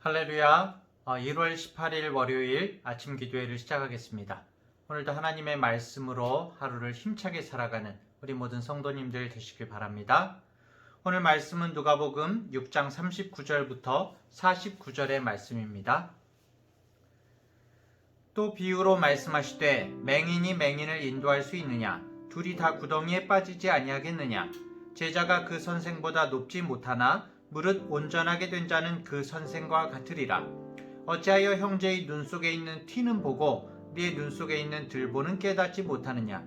할렐루야. 1월 18일 월요일 아침 기도회를 시작하겠습니다. 오늘도 하나님의 말씀으로 하루를 힘차게 살아가는 우리 모든 성도님들 되시길 바랍니다. 오늘 말씀은 누가복음 6장 39절부터 49절의 말씀입니다. 또 비유로 말씀하시되 맹인이 맹인을 인도할 수 있느냐? 둘이 다 구덩이에 빠지지 아니하겠느냐? 제자가 그 선생보다 높지 못하나 무릇 온전하게 된 자는 그 선생과 같으리라. 어찌하여 형제의 눈 속에 있는 티는 보고 네 눈 속에 있는 들보는 깨닫지 못하느냐?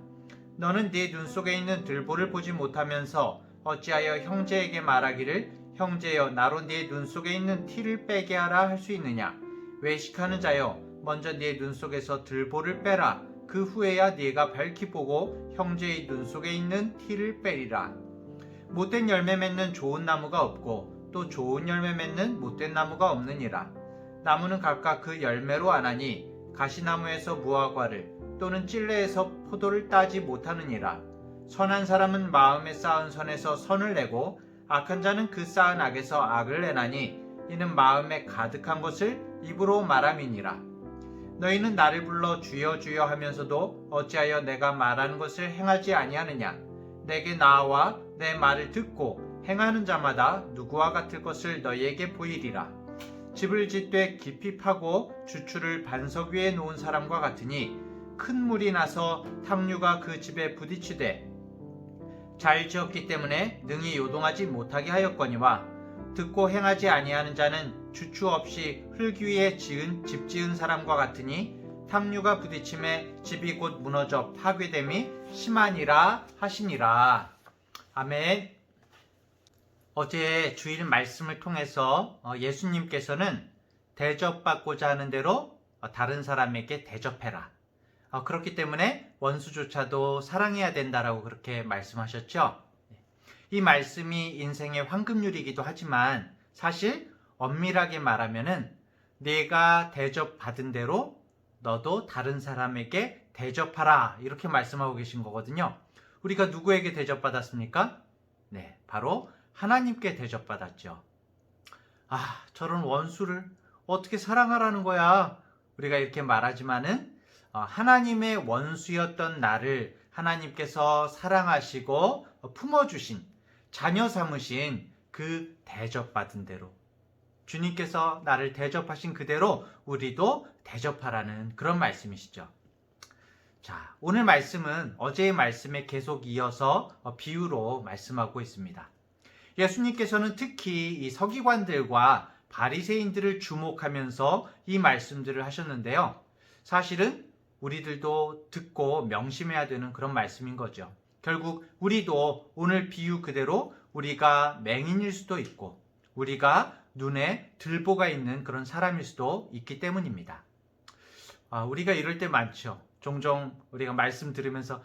너는 네 눈 속에 있는 들보를 보지 못하면서 어찌하여 형제에게 말하기를 형제여 나로 네 눈 속에 있는 티를 빼게 하라 할 수 있느냐? 외식하는 자여 먼저 네 눈 속에서 들보를 빼라. 그 후에야 네가 밝히 보고 형제의 눈 속에 있는 티를 빼리라. 못된 열매 맺는 좋은 나무가 없고 또 좋은 열매 맺는 못된 나무가 없느니라. 나무는 각각 그 열매로 아나니 가시나무에서 무화과를 또는 찔레에서 포도를 따지 못하느니라. 선한 사람은 마음에 쌓은 선에서 선을 내고 악한 자는 그 쌓은 악에서 악을 내나니 이는 마음에 가득한 것을 입으로 말함이니라. 너희는 나를 불러 주여 주여 하면서도 어찌하여 내가 말하는 것을 행하지 아니하느냐? 내게 나와 내 말을 듣고 행하는 자마다 누구와 같을 것을 너희에게 보이리라. 집을 짓되 깊이 파고 주추를 반석 위에 놓은 사람과 같으니 큰 물이 나서 탕류가 그 집에 부딪히되 잘 지었기 때문에 능히 요동하지 못하게 하였거니와 듣고 행하지 아니하는 자는 주추 없이 흙 위에 집 지은 사람과 같으니 탕류가 부딪힘에 집이 곧 무너져 파괴됨이 심하니라 하시니라. 아멘. 어제 주일 말씀을 통해서 예수님께서는 대접받고자 하는 대로 다른 사람에게 대접해라. 그렇기 때문에 원수조차도 사랑해야 된다라고 그렇게 말씀하셨죠. 이 말씀이 인생의 황금률이기도 하지만 사실 엄밀하게 말하면은 내가 대접받은 대로 너도 다른 사람에게 대접하라 이렇게 말씀하고 계신 거거든요. 우리가 누구에게 대접받았습니까? 네, 바로 하나님께 대접받았죠. 저런 원수를 어떻게 사랑하라는 거야? 우리가 이렇게 말하지만은 하나님의 원수였던 나를 하나님께서 사랑하시고 품어주신 자녀 삼으신 그 대접받은 대로 주님께서 나를 대접하신 그대로 우리도 대접하라는 그런 말씀이시죠. 자, 오늘 말씀은 어제의 말씀에 계속 이어서 비유로 말씀하고 있습니다. 예수님께서는 특히 이 서기관들과 바리새인들을 주목하면서 이 말씀들을 하셨는데요. 사실은 우리들도 듣고 명심해야 되는 그런 말씀인 거죠. 결국 우리도 오늘 비유 그대로 우리가 맹인일 수도 있고 우리가 눈에 들보가 있는 그런 사람일 수도 있기 때문입니다. 우리가 이럴 때 많죠. 종종 우리가 말씀 들으면서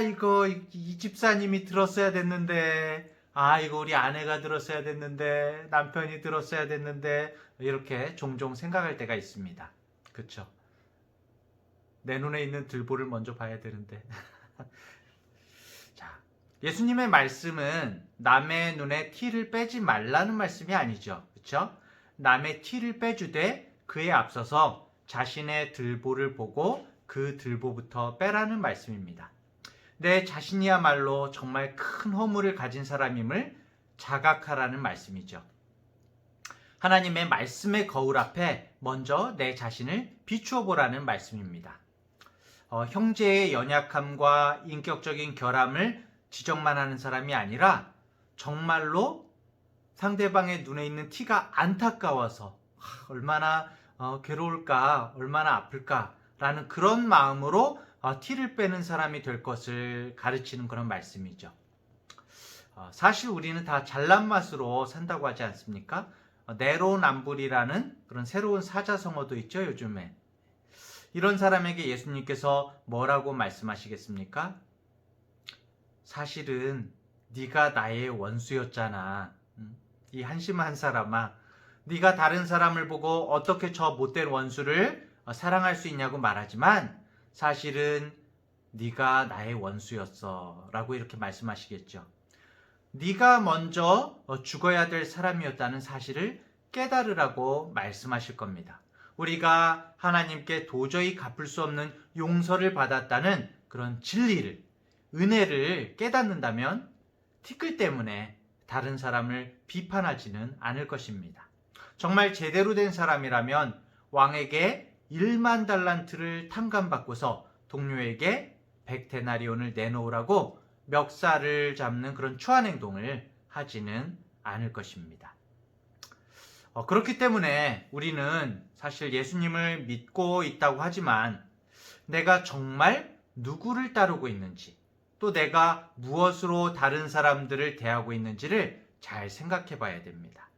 이거 이 집사님이 들었어야 됐는데 이거 우리 아내가 들었어야 됐는데 남편이 들었어야 됐는데 이렇게 종종 생각할 때가 있습니다. 그렇죠? 내 눈에 있는 들보를 먼저 봐야 되는데 자, 예수님의 말씀은 남의 눈에 티를 빼지 말라는 말씀이 아니죠. 그렇죠? 남의 티를 빼주되 그에 앞서서 자신의 들보를 보고 그 들보부터 빼라는 말씀입니다. 내 자신이야말로 정말 큰 허물을 가진 사람임을 자각하라는 말씀이죠. 하나님의 말씀의 거울 앞에 먼저 내 자신을 비추어 보라는 말씀입니다. 형제의 연약함과 인격적인 결함을 지적만 하는 사람이 아니라 정말로 상대방의 눈에 있는 티가 안타까워서 얼마나 괴로울까, 얼마나 아플까라는 그런 마음으로 티를 빼는 사람이 될 것을 가르치는 그런 말씀이죠. 사실 우리는 다 잘난 맛으로 산다고 하지 않습니까? 내로남불이라는 그런 새로운 사자성어도 있죠, 요즘에. 이런 사람에게 예수님께서 뭐라고 말씀하시겠습니까? 사실은 네가 나의 원수였잖아. 이 한심한 사람아, 네가 다른 사람을 보고 어떻게 저 못된 원수를 사랑할 수 있냐고 말하지만 사실은 네가 나의 원수였어 라고 이렇게 말씀하시겠죠. 네가 먼저 죽어야 될 사람이었다는 사실을 깨달으라고 말씀하실 겁니다. 우리가 하나님께 도저히 갚을 수 없는 용서를 받았다는 그런 진리를, 은혜를 깨닫는다면 티끌 때문에 다른 사람을 비판하지는 않을 것입니다. 정말 제대로 된 사람이라면 왕에게 1만 달란트를 탕감받고서 동료에게 100데나리온을 내놓으라고 멱살을 잡는 그런 추한 행동을 하지는 않을 것입니다. 그렇기 때문에 우리는 사실 예수님을 믿고 있다고 하지만 내가 정말 누구를 따르고 있는지, 또 내가 무엇으로 다른 사람들을 대하고 있는지를 잘 생각해 봐야 됩니다.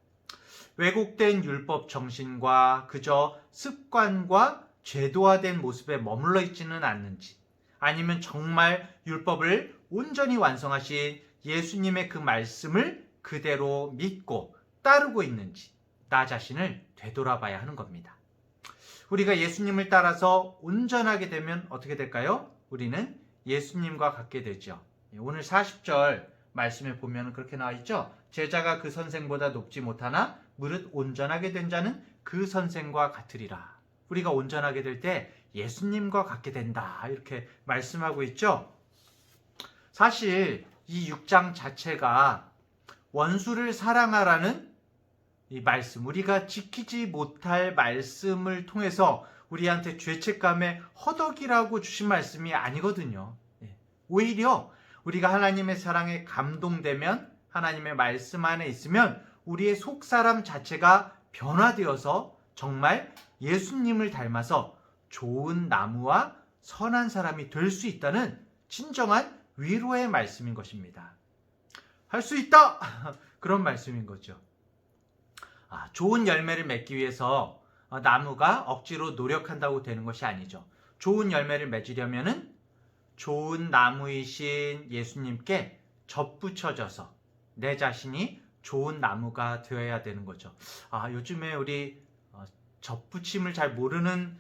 왜곡된 율법 정신과 그저 습관과 제도화된 모습에 머물러 있지는 않는지, 아니면 정말 율법을 온전히 완성하신 예수님의 그 말씀을 그대로 믿고 따르고 있는지 나 자신을 되돌아봐야 하는 겁니다. 우리가 예수님을 따라서 온전하게 되면 어떻게 될까요? 우리는 예수님과 같게 되죠. 오늘 40절 말씀에 보면 그렇게 나와 있죠. 제자가 그 선생보다 높지 못하나 무릇 온전하게 된 자는 그 선생과 같으리라. 우리가 온전하게 될 때 예수님과 같게 된다, 이렇게 말씀하고 있죠. 사실 이 6장 자체가 원수를 사랑하라는 이 말씀, 우리가 지키지 못할 말씀을 통해서 우리한테 죄책감의 허덕이라고 주신 말씀이 아니거든요. 오히려 우리가 하나님의 사랑에 감동되면, 하나님의 말씀 안에 있으면 우리의 속사람 자체가 변화되어서 정말 예수님을 닮아서 좋은 나무와 선한 사람이 될 수 있다는 진정한 위로의 말씀인 것입니다. 할 수 있다! 그런 말씀인 거죠. 좋은 열매를 맺기 위해서 나무가 억지로 노력한다고 되는 것이 아니죠. 좋은 열매를 맺으려면은 좋은 나무이신 예수님께 접붙여져서 내 자신이 좋은 나무가 되어야 되는 거죠. 요즘에 우리 접붙임을 잘 모르는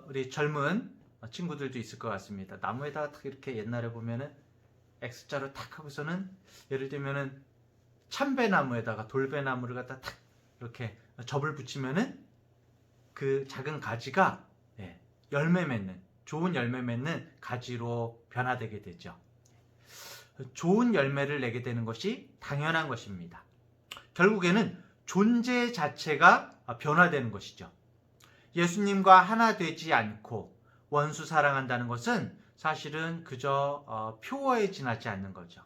우리 젊은 친구들도 있을 것 같습니다. 나무에다가 탁 이렇게 옛날에 보면은 X자로 탁 하고서는 예를 들면은 참배나무에다가 돌배나무를 갖다 탁 이렇게 접을 붙이면은 그 작은 가지가 열매 맺는, 좋은 열매 맺는 가지로 변화되게 되죠. 좋은 열매를 내게 되는 것이 당연한 것입니다. 결국에는 존재 자체가 변화되는 것이죠. 예수님과 하나 되지 않고 원수 사랑한다는 것은 사실은 그저 표어에 지나지 않는 거죠.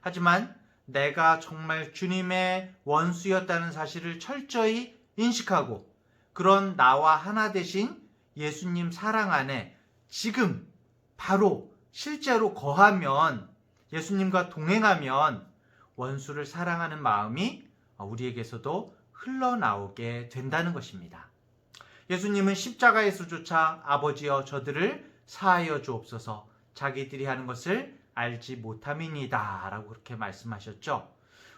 하지만 내가 정말 주님의 원수였다는 사실을 철저히 인식하고 그런 나와 하나 되신 예수님 사랑 안에 지금 바로 실제로 거하면, 예수님과 동행하면 원수를 사랑하는 마음이 우리에게서도 흘러나오게 된다는 것입니다. 예수님은 십자가에서조차 아버지여 저들을 사하여 주옵소서 자기들이 하는 것을 알지 못함이니이다 라고 그렇게 말씀하셨죠.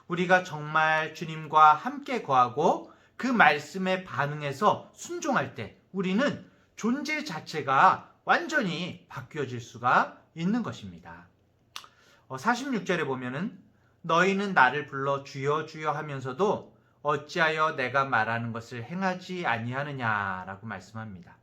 우리가 정말 주님과 함께 거하고 그 말씀에 반응해서 순종할 때 우리는 존재 자체가 완전히 바뀌어질 수가 있는 것입니다. 46절에 보면은 너희는 나를 불러 주여 주여 하면서도 어찌하여 내가 말하는 것을 행하지 아니하느냐라고 말씀합니다.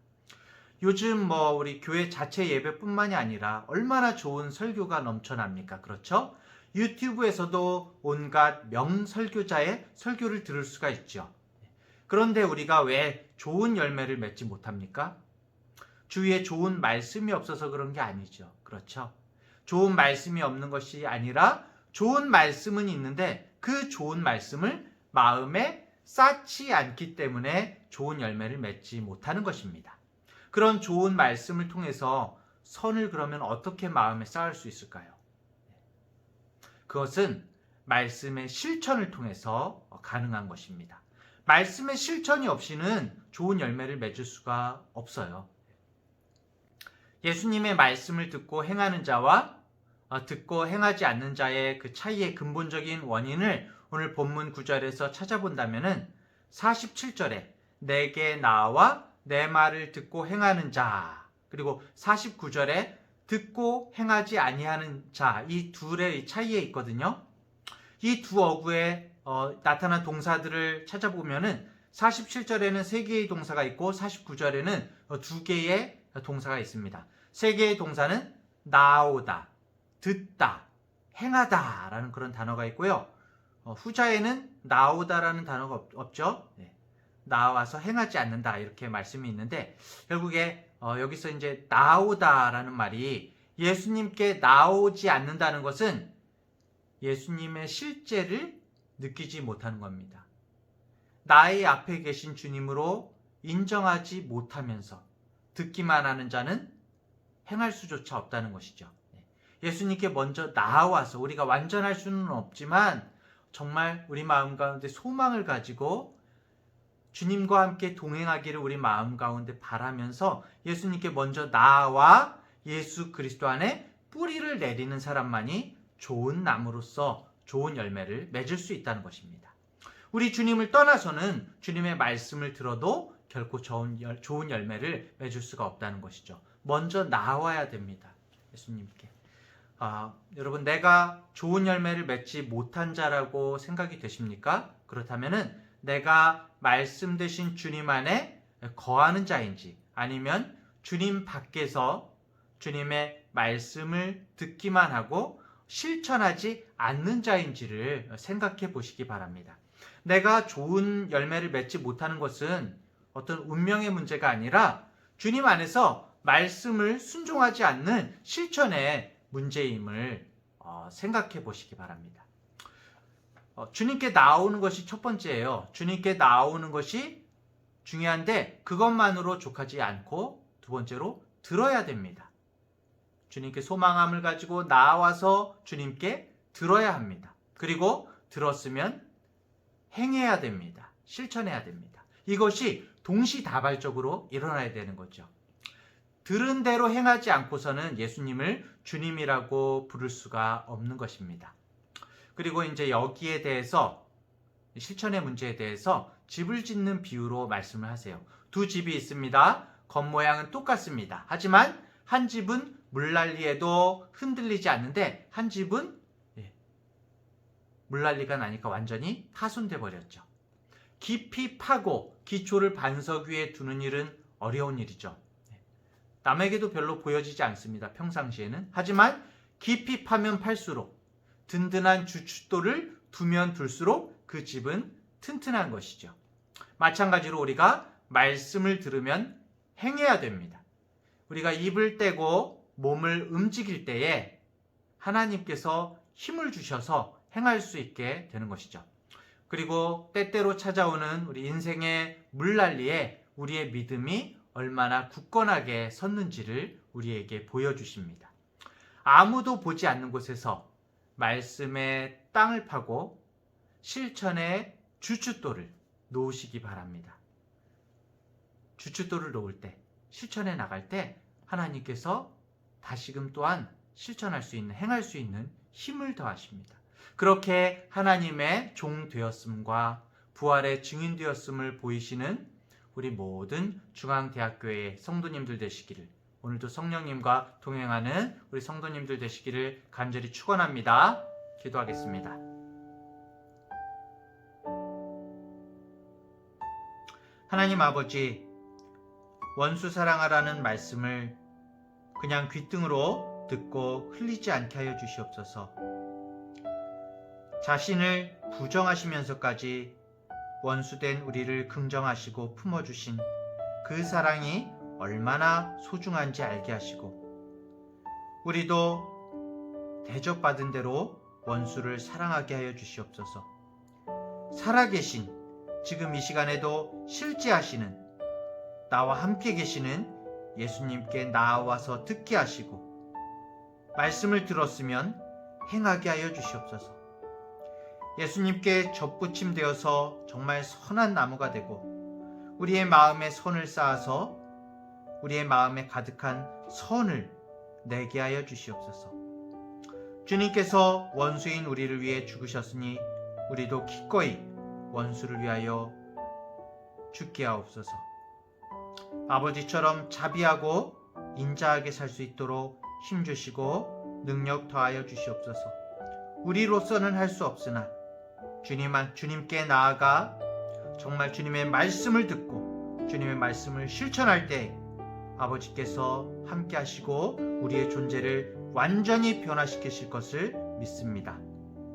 요즘 우리 교회 자체 예배뿐만이 아니라 얼마나 좋은 설교가 넘쳐납니까? 그렇죠? 유튜브에서도 온갖 명설교자의 설교를 들을 수가 있죠. 그런데 우리가 왜 좋은 열매를 맺지 못합니까? 주위에 좋은 말씀이 없어서 그런 게 아니죠. 그렇죠? 좋은 말씀이 없는 것이 아니라 좋은 말씀은 있는데 그 좋은 말씀을 마음에 쌓지 않기 때문에 좋은 열매를 맺지 못하는 것입니다. 그런 좋은 말씀을 통해서 선을 그러면 어떻게 마음에 쌓을 수 있을까요? 그것은 말씀의 실천을 통해서 가능한 것입니다. 말씀의 실천이 없이는 좋은 열매를 맺을 수가 없어요. 예수님의 말씀을 듣고 행하는 자와 듣고 행하지 않는 자의 그 차이의 근본적인 원인을 오늘 본문 9절에서 찾아본다면은 47절에 내게 나와 내 말을 듣고 행하는 자, 그리고 49절에 듣고 행하지 아니하는 자, 이 둘의 차이에 있거든요. 이 두 어구에 나타난 동사들을 찾아보면은 47절에는 3개의 동사가 있고 49절에는 2개의 동사가 있습니다. 3개의 동사는 나오다, 듣다, 행하다 라는 그런 단어가 있고요. 후자에는 나오다라는 단어가 없죠. 나와서 행하지 않는다 이렇게 말씀이 있는데, 결국에 여기서 이제 나오다라는 말이 예수님께 나오지 않는다는 것은 예수님의 실제를 느끼지 못하는 겁니다. 나의 앞에 계신 주님으로 인정하지 못하면서 듣기만 하는 자는 행할 수조차 없다는 것이죠. 예수님께 먼저 나와서, 우리가 완전할 수는 없지만 정말 우리 마음 가운데 소망을 가지고 주님과 함께 동행하기를 우리 마음 가운데 바라면서 예수님께 먼저 나와 예수 그리스도 안에 뿌리를 내리는 사람만이 좋은 나무로서 좋은 열매를 맺을 수 있다는 것입니다. 우리 주님을 떠나서는 주님의 말씀을 들어도 결코 좋은 열매를 맺을 수가 없다는 것이죠. 먼저 나와야 됩니다. 예수님께. 여러분, 내가 좋은 열매를 맺지 못한 자라고 생각이 되십니까? 그렇다면은 내가 말씀 되신 주님 안에 거하는 자인지, 아니면 주님 밖에서 주님의 말씀을 듣기만 하고 실천하지 않는 자인지를 생각해 보시기 바랍니다. 내가 좋은 열매를 맺지 못하는 것은 어떤 운명의 문제가 아니라 주님 안에서 말씀을 순종하지 않는 실천의 문제임을 생각해 보시기 바랍니다. 주님께 나오는 것이 첫 번째예요. 주님께 나오는 것이 중요한데 그것만으로 족하지 않고 두 번째로 들어야 됩니다. 주님께 소망함을 가지고 나와서 주님께 들어야 합니다. 그리고 들었으면 행해야 됩니다. 실천해야 됩니다. 이것이 동시다발적으로 일어나야 되는 거죠. 들은 대로 행하지 않고서는 예수님을 주님이라고 부를 수가 없는 것입니다. 그리고 이제 여기에 대해서, 실천의 문제에 대해서 집을 짓는 비유로 말씀을 하세요. 두 집이 있습니다. 겉모양은 똑같습니다. 하지만 한 집은 물난리에도 흔들리지 않는데 한 집은 물난리가 나니까 완전히 파손돼 버렸죠. 깊이 파고 기초를 반석 위에 두는 일은 어려운 일이죠. 남에게도 별로 보여지지 않습니다. 평상시에는. 하지만 깊이 파면 팔수록, 든든한 주춧돌을 두면 둘수록 그 집은 튼튼한 것이죠. 마찬가지로 우리가 말씀을 들으면 행해야 됩니다. 우리가 입을 떼고 몸을 움직일 때에 하나님께서 힘을 주셔서 행할 수 있게 되는 것이죠. 그리고 때때로 찾아오는 우리 인생의 물난리에 우리의 믿음이 얼마나 굳건하게 섰는지를 우리에게 보여주십니다. 아무도 보지 않는 곳에서 말씀의 땅을 파고 실천의 주춧돌을 놓으시기 바랍니다. 주춧돌을 놓을 때, 실천해 나갈 때 하나님께서 다시금 또한 실천할 수 있는, 행할 수 있는 힘을 더하십니다. 그렇게 하나님의 종 되었음과 부활의 증인 되었음을 보이시는 우리 모든 중앙대학교의 성도님들 되시기를, 오늘도 성령님과 동행하는 우리 성도님들 되시기를 간절히 축원합니다. 기도하겠습니다. 하나님 아버지, 원수 사랑하라는 말씀을 그냥 귓등으로 듣고 흘리지 않게 하여 주시옵소서. 자신을 부정하시면서까지 원수된 우리를 긍정하시고 품어주신 그 사랑이 얼마나 소중한지 알게 하시고, 우리도 대접받은 대로 원수를 사랑하게 하여 주시옵소서. 살아계신 지금 이 시간에도 실제하시는, 나와 함께 계시는 예수님께 나와서 듣게 하시고, 말씀을 들었으면 행하게 하여 주시옵소서. 예수님께 접붙임되어서 정말 선한 나무가 되고 우리의 마음에 선을 쌓아서 우리의 마음에 가득한 선을 내게 하여 주시옵소서. 주님께서 원수인 우리를 위해 죽으셨으니 우리도 기꺼이 원수를 위하여 죽게 하옵소서. 아버지처럼 자비하고 인자하게 살 수 있도록 힘주시고 능력 더하여 주시옵소서. 우리로서는 할 수 없으나 주님께 나아가 정말 주님의 말씀을 듣고 주님의 말씀을 실천할 때 아버지께서 함께 하시고 우리의 존재를 완전히 변화시키실 것을 믿습니다.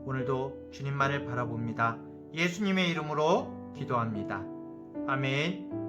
오늘도 주님만을 바라봅니다. 예수님의 이름으로 기도합니다. 아멘.